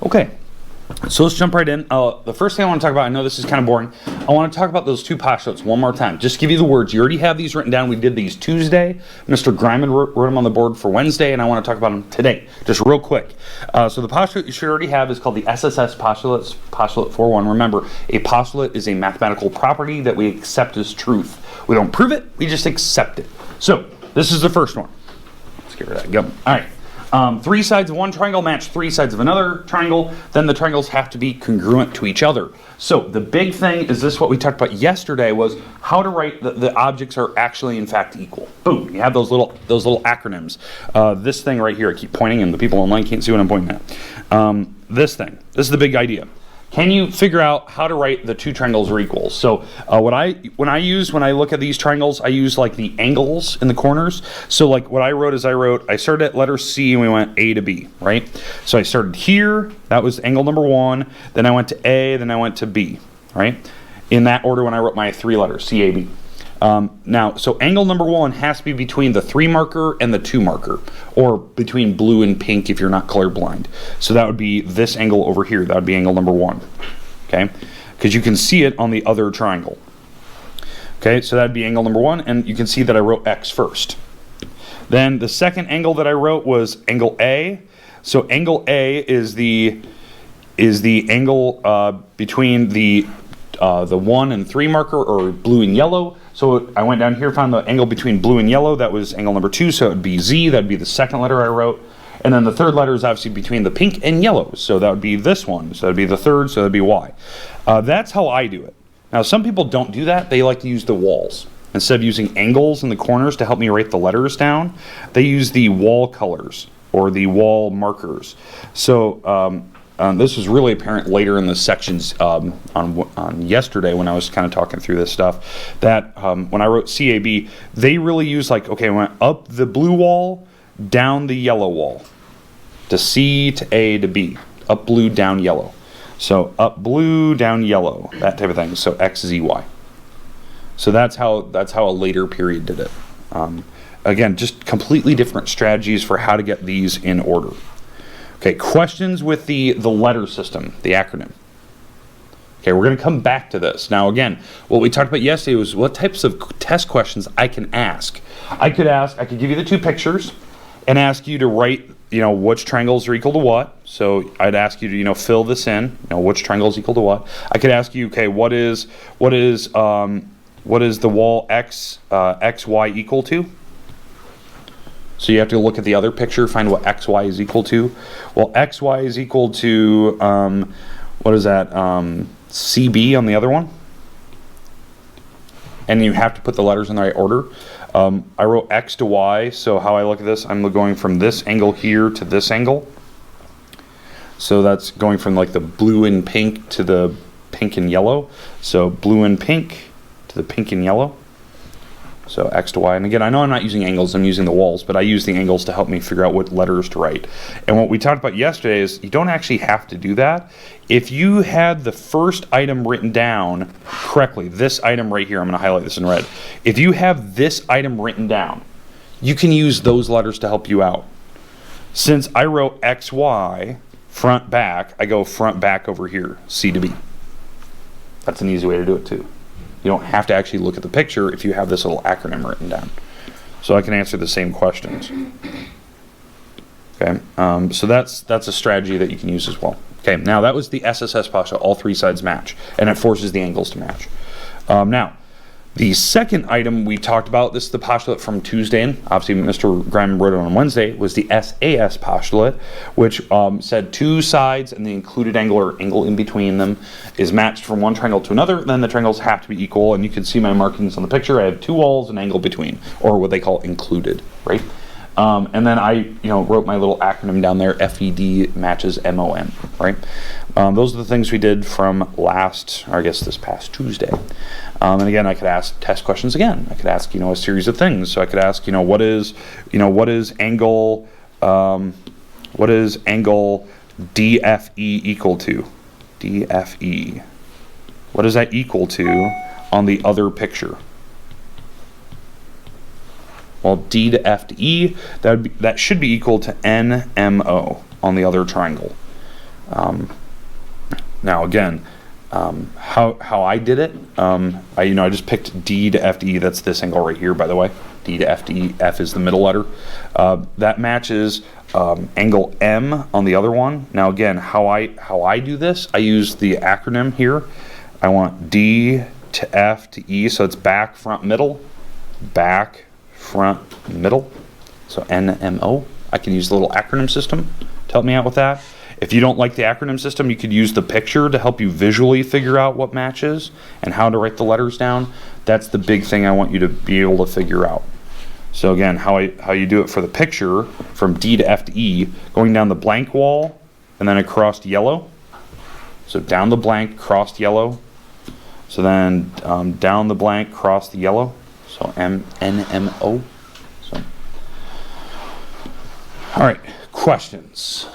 Okay, so let's jump right in. The first thing I want to talk about, I know this is kind of boring, I want to talk about those two postulates one more time. Just give you the words. You already have these written down. We did these Tuesday. Mr. Griman wrote them on the board for Wednesday, and I want to talk about them today, just real quick. So the postulate you should already have is called the SSS postulate, postulate 4.1. Remember, a postulate is a mathematical property that we accept as truth. We don't prove it, we just accept it. So this is the first one. Let's get rid of that gum. All right. Three sides of one triangle match three sides of another triangle, then the triangles have to be congruent to each other. So the big thing is this, what we talked about yesterday was how to write the objects are actually in fact equal. Boom, you have those little acronyms. This thing right here, I keep pointing and the people online can't see what I'm pointing at. This is the big idea. Can you figure out how to write the two triangles are equal? So when I look at these triangles, I use like the angles in the corners. So like what I wrote is I started at letter C and we went A to B, right? So I started here, that was angle number 1, then I went to A, then I went to B, right? In that order when I wrote my 3 letters, C, A, B. Now, so angle number 1 has to be between the 3 marker and the 2 marker, or between blue and pink if you're not colorblind. So that would be this angle over here. That would be angle number 1, okay? Because you can see it on the other triangle. Okay, so that would be angle number 1, and you can see that I wrote X first. Then the second angle that I wrote was angle A. So angle A is the angle between the 1 and 3 marker, or blue and yellow. So I went down here, found the angle between blue and yellow. That was angle number 2, so it would be Z. That would be the second letter I wrote. And then the third letter is obviously between the pink and yellow. So that would be this one. So that would be the third, so that would be Y. That's how I do it. Now, some people don't do that. They like to use the walls. Instead of using angles in the corners to help me write the letters down, they use the wall colors or the wall markers. So this was really apparent later in the sections on yesterday when I was kind of talking through this stuff, that when I wrote CAB, they really use like, okay, I went up the blue wall, down the yellow wall, to C to A to B, up blue, down yellow. So up blue, down yellow, that type of thing. So X, Z, Y. So that's how a later period did it. Again, just completely different strategies for how to get these in order. Okay, questions with the letter system, the acronym. Okay, we're going to come back to this. Now again, what we talked about yesterday was what types of test questions I can ask. I could give you the 2 pictures and ask you to write, which triangles are equal to what. So I'd ask you to, fill this in, which triangle is equal to what. I could ask you, okay, what is the wall X, XY equal to? So you have to look at the other picture, find what XY is equal to. Well, XY is equal to, what is that, CB on the other one. And you have to put the letters in the right order. I wrote X to Y, so how I look at this, I'm going from this angle here to this angle. So that's going from like the blue and pink to the pink and yellow. So blue and pink to the pink and yellow. So X to Y, and again, I know I'm not using angles, I'm using the walls, but I use the angles to help me figure out what letters to write. And what we talked about yesterday is you don't actually have to do that. If you had the first item written down correctly, this item right here, I'm going to highlight this in red. If you have this item written down, you can use those letters to help you out. Since I wrote XY, front, back, I go front, back over here, C to B. That's an easy way to do it too. You don't have to actually look at the picture if you have this little acronym written down. So I can answer the same questions. Okay, so that's a strategy that you can use as well. Okay, now that was the SSS postulate, all 3 sides match, and it forces the angles to match. Now, the second item we talked about, this is the postulate from Tuesday, and obviously Mr. Griman wrote it on Wednesday, was the SAS postulate, which said 2 sides and the included angle or angle in between them is matched from one triangle to another, then the triangles have to be equal, and you can see my markings on the picture. I have 2 walls and angle between, or what they call included, right? And then I wrote my little acronym down there, FED matches MON, right? Those are the things we did from this past Tuesday. And again, I could ask test questions again. I could ask, a series of things. So I could ask, what is angle DFE equal to? DFE. What is that equal to on the other picture? Well, D to F to E, that should be equal to NMO on the other triangle. Now again, how I did it, I just picked D to FDE. That's this angle right here, by the way. D to FDE. F is the middle letter. That matches angle M on the other one. Now again, how I do this, I use the acronym here. I want D to F to E, so it's back, front, middle. Back, front, middle. So NMO. I can use the little acronym system to help me out with that. If you don't like the acronym system, you could use the picture to help you visually figure out what matches and how to write the letters down. That's the big thing I want you to be able to figure out. So again, how you do it for the picture, from D to F to E, going down the blank wall and then across yellow. So down the blank, crossed yellow. So then down the blank, cross the yellow. So NMO. So, all right, questions.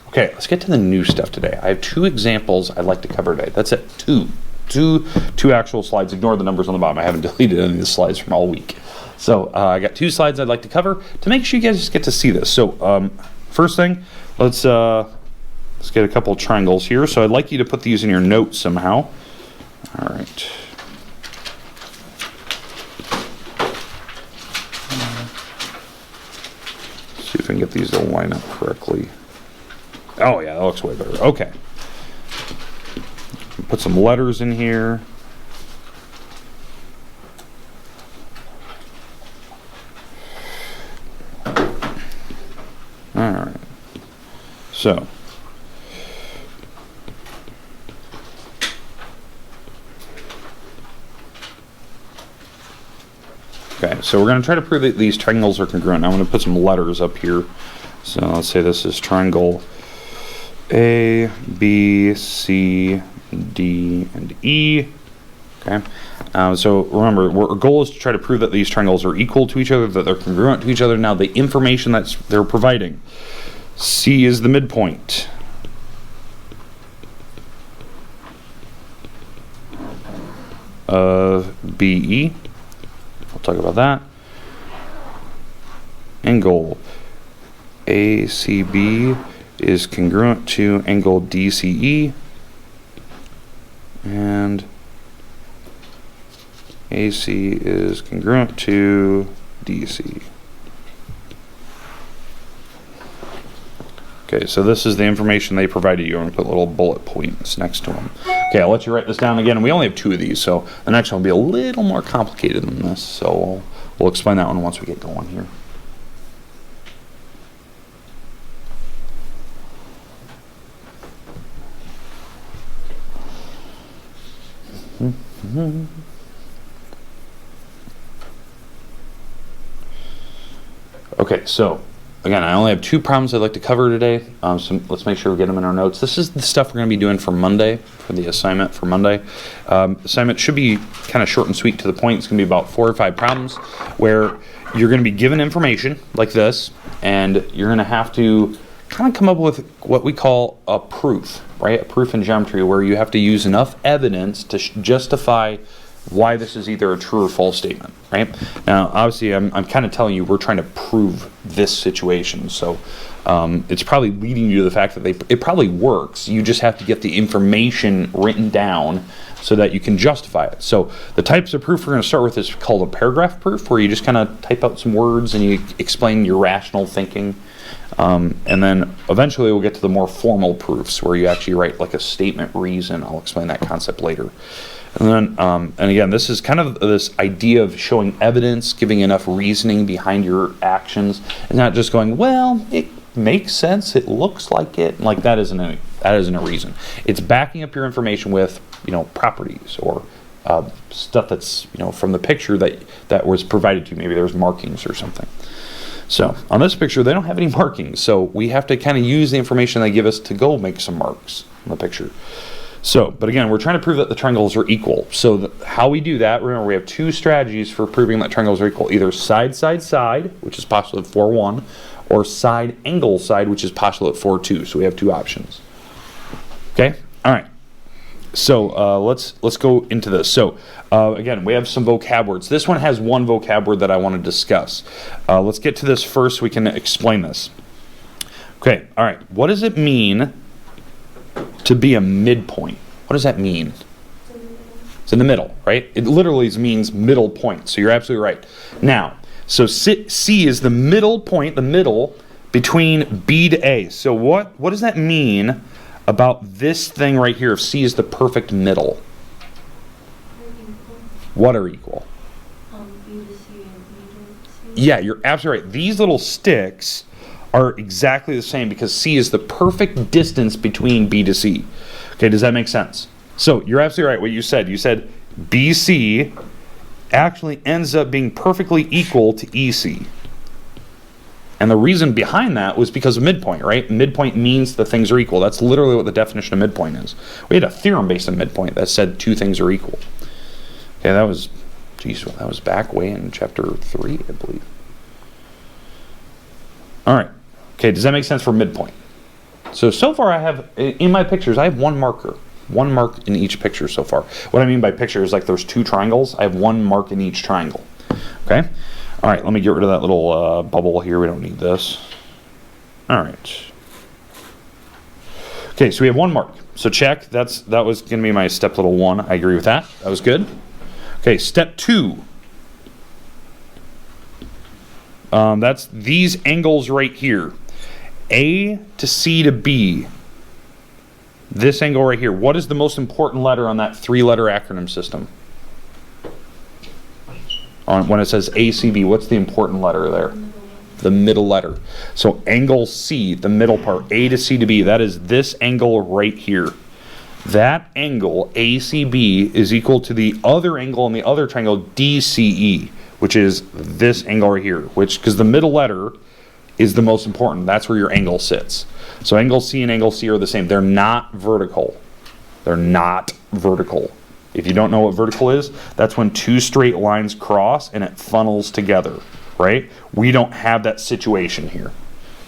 Okay, let's get to the new stuff today. I have 2 examples I'd like to cover today. That's it, two actual slides. Ignore the numbers on the bottom. I haven't deleted any of the slides from all week. So I got 2 slides I'd like to cover to make sure you guys just get to see this. So first thing, let's get a couple of triangles here. So I'd like you to put these in your notes somehow. All right. See if I can get these to line up correctly. Oh yeah, that looks way better. Okay. Put some letters in here. All right. So. Okay, so we're going to try to prove that these triangles are congruent. I'm going to put some letters up here. So let's say this is triangle A, B, C, D, and E. Okay, so remember, our goal is to try to prove that these triangles are equal to each other, that they're congruent to each other. Now, the information that they're providing, C is the midpoint. Of BE. We'll talk about that. Angle ACB is congruent to angle DCE, and AC is congruent to DC. Okay, so this is the information they provided you. I'm going to put little bullet points next to them. Okay, I'll let you write this down again. And we only have 2 of these, so the next one will be a little more complicated than this. So we'll explain that one once we get going here. Okay, so again, I only have 2 problems I'd like to cover today, so let's make sure we get them in our notes. This is the stuff we're going to be doing for Monday, for the assignment for Monday. Assignment should be kind of short and sweet to the point. It's going to be about 4 or 5 problems where you're going to be given information like this, and you're going to have to kind of come up with what we call a proof, right? A proof in geometry where you have to use enough evidence to justify why this is either a true or false statement, right? Now, obviously, I'm kind of telling you we're trying to prove this situation, so it's probably leading you to the fact that it probably works. You just have to get the information written down so that you can justify it. So the types of proof we're going to start with is called a paragraph proof, where you just kind of type out some words and you explain your rational thinking. And then eventually we'll get to the more formal proofs where you actually write like a statement reason. I'll explain that concept later. And then, and again, this is kind of this idea of showing evidence, giving enough reasoning behind your actions, and not just going, well, it makes sense, it looks like it. Like that isn't a reason. It's backing up your information with, properties or stuff that's, from the picture that was provided to you. Maybe there's markings or something. So on this picture, they don't have any markings, so we have to kind of use the information they give us to go make some marks on the picture. So, but again, we're trying to prove that the triangles are equal. So how we do that, remember we have 2 strategies for proving that triangles are equal. Either side, side, side, which is postulate 4-1, or side, angle, side, which is postulate 4-2. So we have 2 options. Okay, all right. So let's go into this. So again, we have some vocab words. This one has 1 vocab word that I want to discuss. Let's get to this first so we can explain this. Okay, all right. What does it mean to be a midpoint? What does that mean? It's in the middle, right? It literally means middle point. So you're absolutely right. Now, so C is the middle point, the middle between B to A. So what does that mean about this thing right here if C is the perfect middle? What are equal? B to C and B to C. Yeah, you're absolutely right. These little sticks are exactly the same because C is the perfect distance between B to C. Okay, does that make sense? So you're absolutely right what you said. You said BC actually ends up being perfectly equal to EC. And the reason behind that was because of midpoint, right? Midpoint means the things are equal. That's literally what the definition of midpoint is. We had a theorem based on midpoint that said two things are equal. Okay, that was, geez, that was back way in chapter 3, I believe. All right. Okay, does that make sense for midpoint? So far I have, in my pictures, I have one marker. One mark in each picture so far. What I mean by picture is like there's two triangles. I have one mark in each triangle. Okay? All right, let me get rid of that little bubble here. We don't need this. All right. Okay, so we have one mark. So check. That was going to be my step little 1. I agree with that. That was good. Okay, step 2. That's these angles right here. A to C to B. This angle right here. What is the most important letter on that 3-letter acronym system? When it says ACB, what's the important letter there? The middle letter. So angle C, the middle part, A to C to B, that is this angle right here. That angle, ACB, is equal to the other angle in the other triangle, DCE, which is this angle right here, because the middle letter is the most important. That's where your angle sits. So angle C and angle C are the same. They're not vertical. They're not vertical. If you don't know what vertical is, that's when two straight lines cross and it funnels together, right? We don't have that situation here.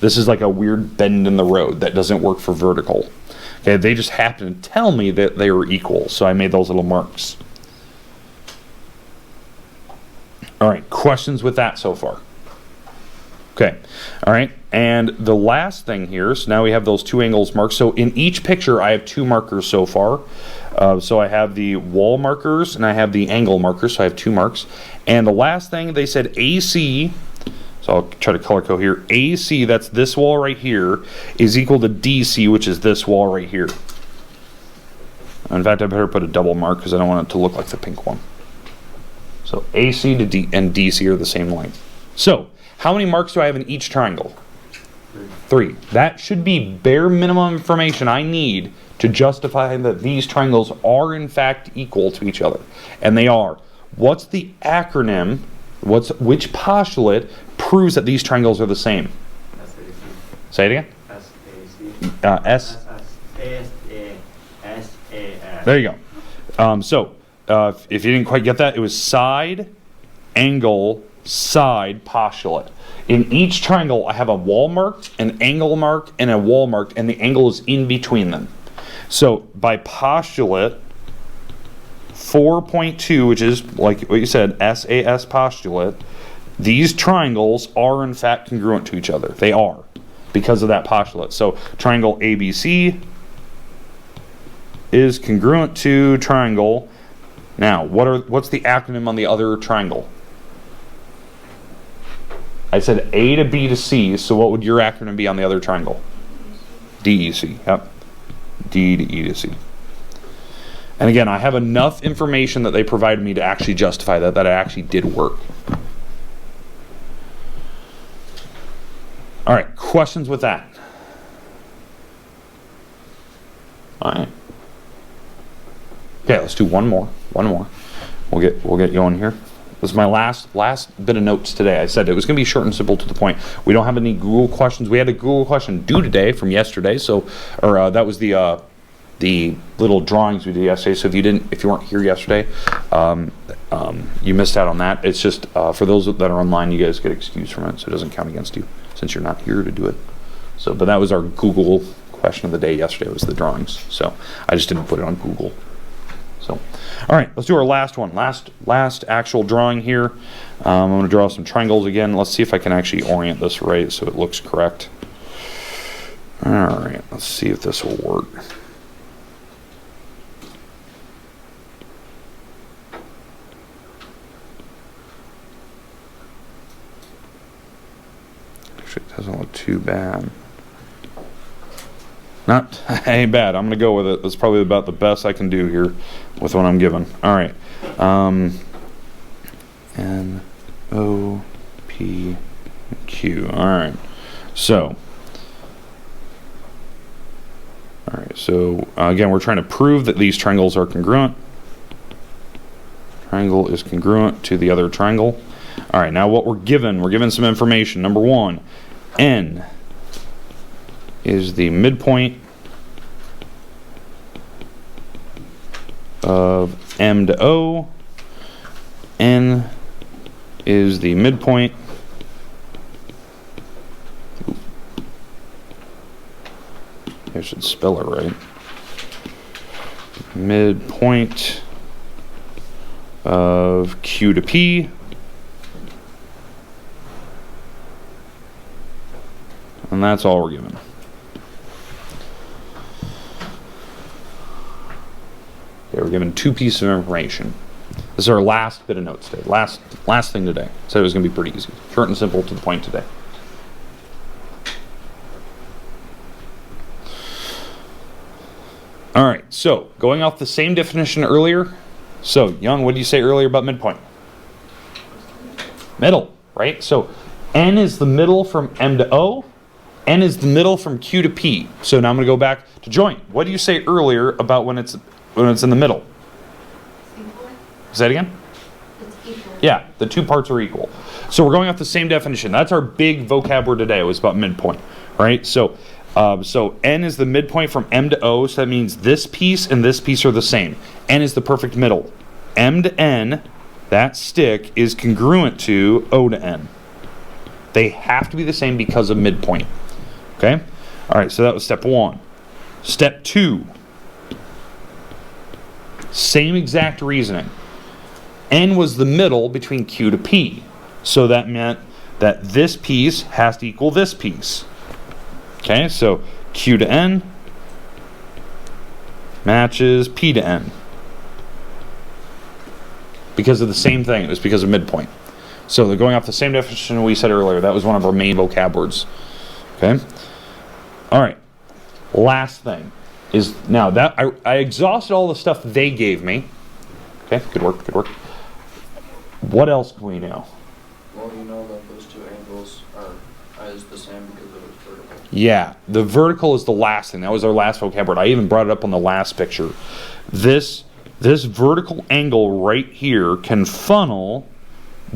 This is like a weird bend in the road that doesn't work for vertical. Okay, they just happen to tell me that they were equal, so I made those little marks. All right, questions with that so far? Okay, all right, and the last thing here, so now we have those two angles marked. So in each picture, I have 2 markers so far. So I have the wall markers and I have the angle markers, so I have 2 marks. And the last thing, they said AC, so I'll try to color code here. AC, that's this wall right here, is equal to DC, which is this wall right here. In fact, I better put a double mark because I don't want it to look like the pink one. So AC to D and DC are the same length. So how many marks do I have in each triangle? 3. That should be bare minimum information I need to justify that these triangles are in fact equal to each other. And they are. What's the acronym? Which postulate proves that these triangles are the same? SAC. Say it again? SAC. There you go. If you didn't quite get that, it was side, angle, side postulate. In each triangle, I have a wall marked, an angle marked, and a wall marked, and the angle is in between them. So by postulate 4.2, which is like what you said, SAS postulate, these triangles are in fact congruent to each other. They are, because of that postulate. So triangle ABC is congruent to triangle. Now, what's the acronym on the other triangle? I said A to B to C, so what would your acronym be on the other triangle? DEC, yep. D to E to C. And again, I have enough information that they provided me to actually justify that it actually did work. All right, questions with that? All right. Okay, let's do one more. We'll get going here. This is my last bit of notes today. I said it was going to be short and simple to the point. We don't have any Google questions. We had a Google question due today from yesterday, that was the little drawings we did yesterday. So if you weren't here yesterday, you missed out on that. It's just for those that are online, you guys get excused from it, so it doesn't count against you since you're not here to do it. So, but that was our Google question of the day yesterday. Was the drawings. So I just didn't put it on Google. So, all right, let's do our last one. Last actual drawing here. I'm going to draw some triangles again. Let's see if I can actually orient this right so it looks correct. All right, let's see if this will work. Actually, it doesn't look too bad. Not ain't bad. I'm gonna go with it. That's probably about the best I can do here with what I'm given. All right. N O P Q. All right. So. All right. So again, we're trying to prove that these triangles are congruent. Triangle is congruent to the other triangle. All right. Now what we're given some information. Number one, N is the midpoint of M to O. N is the midpoint I should spell it right. Midpoint of Q to P. And that's all we're given. Okay, we're given two pieces of information. This is our last bit of notes today. Last thing today. Said it was going to be pretty easy. Short and simple, to the point today. All right, so going off the same definition earlier. So, Young, what did you say earlier about midpoint? Middle, right? So, N is the middle from M to O. N is the middle from Q to P. So now I'm going to go back to joint. What did you say earlier about when it's in the middle? Equal? Say that again? It's equal. Yeah, the two parts are equal. So we're going off the same definition. That's our big vocab today. It was about midpoint, right? So N is the midpoint from M to O. So that means this piece and this piece are the same. N is the perfect middle. M to N, that stick, is congruent to O to N. They have to be the same because of midpoint. Okay? All right, so that was step one. Step two. Same exact reasoning. N was the middle between Q to P. So that meant that this piece has to equal this piece. Okay, so Q to N matches P to N. Because of the same thing. It was because of midpoint. So they're going off the same definition we said earlier. That was one of our main vocab words. Okay? All right. Last thing is, now that I exhausted all the stuff they gave me. Okay, good work, good work. What else can we know? Well, you know that those two angles is the same because of its vertical. Yeah, the vertical is the last thing. That was our last vocab word. I even brought it up on the last picture. This vertical angle right here can funnel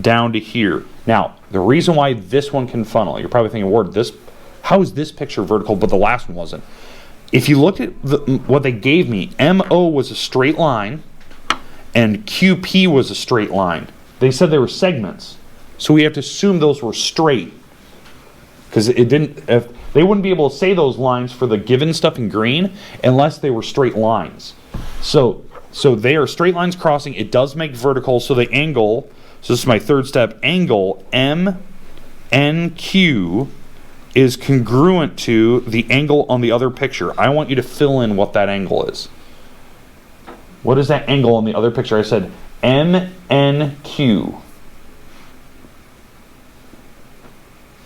down to here. Now, the reason why this one can funnel, you're probably thinking, Ward, how is this picture vertical but the last one wasn't? If you looked at what they gave me, MO was a straight line and QP was a straight line. They said they were segments. So we have to assume those were straight. Because if they wouldn't be able to say those lines for the given stuff in green unless they were straight lines. So they are straight lines crossing. It does make vertical, so the angle, so this is my third step, angle MNQ is congruent to the angle on the other picture. I want you to fill in what that angle is. What is that angle on the other picture? I said MNQ.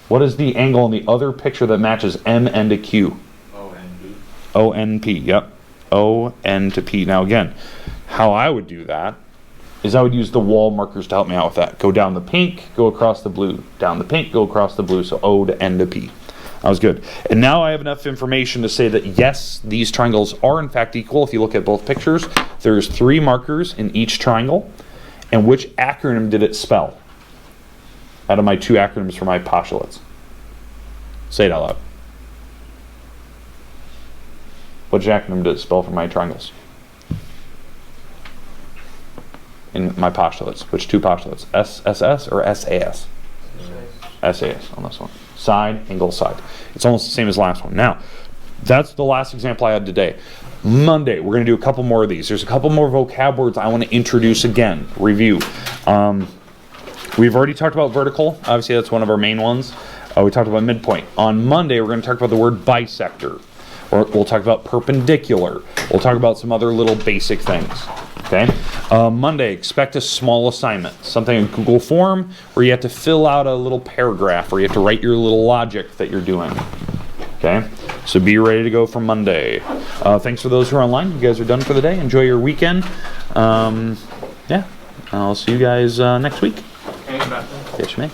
What is the angle on the other picture that matches MN to Q? ONP. ONP, yep. ON to P. Now again, how I would do that is I would use the wall markers to help me out with that. Go down the pink, go across the blue. Down the pink, go across the blue. So O to N to P. That was good. And now I have enough information to say that yes, these triangles are in fact equal. If you look at both pictures, there's 3 markers in each triangle. And which acronym did it spell? Out of my 2 acronyms for my postulates. Say it out loud. Which acronym did it spell for my triangles? In my postulates. Which 2 postulates? SSS or SAS? SAS on this one. Side, angle, side. It's almost the same as last one. Now, that's the last example I had today. Monday, we're going to do a couple more of these. There's a couple more vocab words I want to introduce again. Review. We've already talked about vertical. Obviously, that's one of our main ones. We talked about midpoint. On Monday, we're going to talk about the word bisector. We'll talk about perpendicular. We'll talk about some other little basic things. Okay? Monday, expect a small assignment. Something in Google Form where you have to fill out a little paragraph, or you have to write your little logic that you're doing. Okay? So be ready to go for Monday. Thanks for those who are online. You guys are done for the day. Enjoy your weekend. Yeah. I'll see you guys next week. Yes, you may.